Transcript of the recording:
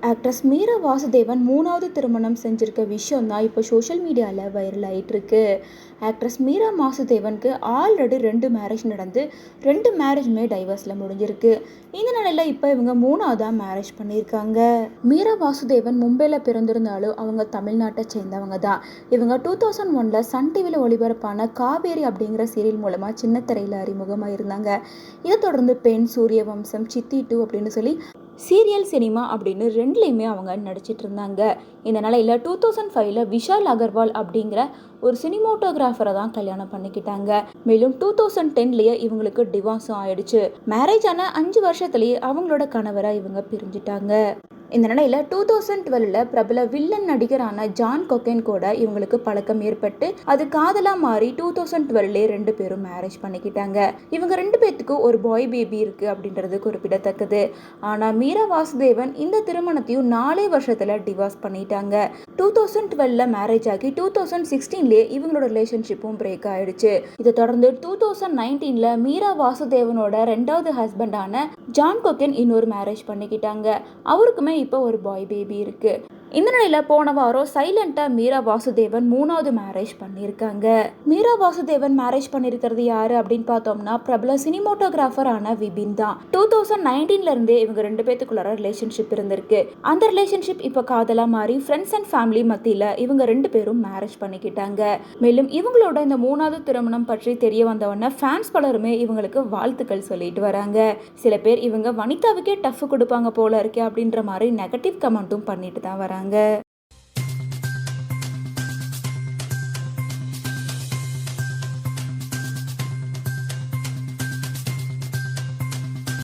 Actress Meera Vasudevan 3வது திருமணம் செஞ்சிருக்க விஷயம் தான் இப்போ சோஷியல் மீடியாவில் வைரல் ஆகிட்டு இருக்கு. ஆக்ட்ரஸ் மீரா வாசுதேவனுக்கு ஆல்ரெடி 2 மேரேஜ் நடந்து 2 மேரேஜுமே டைவர்ஸில் முடிஞ்சிருக்கு. இந்த நிலையில் இப்போ இவங்க 3வதாக மேரேஜ் பண்ணியிருக்காங்க. மீரா வாசுதேவன் மும்பையில் பிறந்திருந்தாலும் அவங்க தமிழ்நாட்டை சேர்ந்தவங்க தான். இவங்க 2001 சன் டிவியில் ஒளிபரப்பான காவேரி அப்படிங்கிற சீரியல் மூலமாக சின்ன திரையில் அறிமுகமாக இருந்தாங்க. இதை தொடர்ந்து பெண், சூரிய வம்சம், சித்தி 2 அப்படின்னு சொல்லி சீரியல், சினிமா அப்படின்னு 2லையுமே அவங்க நடிச்சிட்டு இருந்தாங்க. இந்த நிலையில் 2005 விஷால் அகர்வால் அப்படிங்கிற ஒரு சினிமோட்டோகிராஃபரை தான் கல்யாணம் பண்ணிக்கிட்டாங்க. மேலும் 2010 இவங்களுக்கு டிவோர்ஸும் ஆயிடுச்சு. மேரேஜ் ஆன 5 வருஷத்துலேயே அவங்களோட கணவரை இவங்க பிரிஞ்சுட்டாங்க. இந்த நிலையில் 2012 பிரபல வில்லன் நடிகரான ஜான் கொக்கேன் கூட இவங்களுக்கு பழக்கம் ஏற்பட்டு அது காதலாக மாறி 2012 2 பேரும் மேரேஜ் பண்ணிக்கிட்டாங்க. இவங்க 2 பேத்துக்கு ஒரு பாய் பேபி இருக்கு அப்படின்றது குறிப்பிடத்தக்கது. ஆனால் மீரா வாசுதேவன் இந்த திருமணத்தையும் 4 வருஷத்துல டிவோர்ஸ் பண்ணிட்டாங்க. 2012 மேரேஜ் ஆகி 2016 இவங்களோட ரிலேஷன்ஷிப்பும் பிரேக் ஆயிடுச்சு. இதை தொடர்ந்து 2019 மீரா வாசுதேவனோட 2வது ஹஸ்பண்டான ஜான் கொக்கேன் இன்னொரு மேரேஜ் பண்ணிக்கிட்டாங்க. அவருக்குமே இப்போ ஒரு பாய் பேபி இருக்கு. இந்த நிலையில் போன வாரம் சைலண்டா மீரா வாசுதேவன் 3வது மேரேஜ் பண்ணியிருக்காங்க. மீரா வாசுதேவன் மேரேஜ் பண்ணியிருக்கிறது யாரு அப்படின்னு பார்த்தோம்னா பிரபல சினிமோட்டோகிராஃபரான விபின் தான். 2019 இருந்தே இவங்க 2 பேத்துக்குள்ளார ரிலேஷன்ஷிப் இருந்திருக்கு. அந்த ரிலேஷன்ஷிப் இப்போ காதலா மாறி ஃப்ரெண்ட்ஸ் அண்ட் ஃபேமிலி மத்தியில் இவங்க 2 பேரும் மேரேஜ் பண்ணிக்கிட்டாங்க. மேலும் இவங்களோட இந்த 3வது திருமணம் பற்றி தெரிய வந்தவொடனே ஃபேன்ஸ் பலருமே இவங்களுக்கு வாழ்த்துக்கள் சொல்லிட்டு வராங்க. சில பேர் இவங்க வனிதாவுக்கே டஃப் கொடுப்பாங்க போல இருக்கே அப்படின்ற மாதிரி நெகட்டிவ் கமெண்ட்டும் பண்ணிட்டு தான் வராங்க.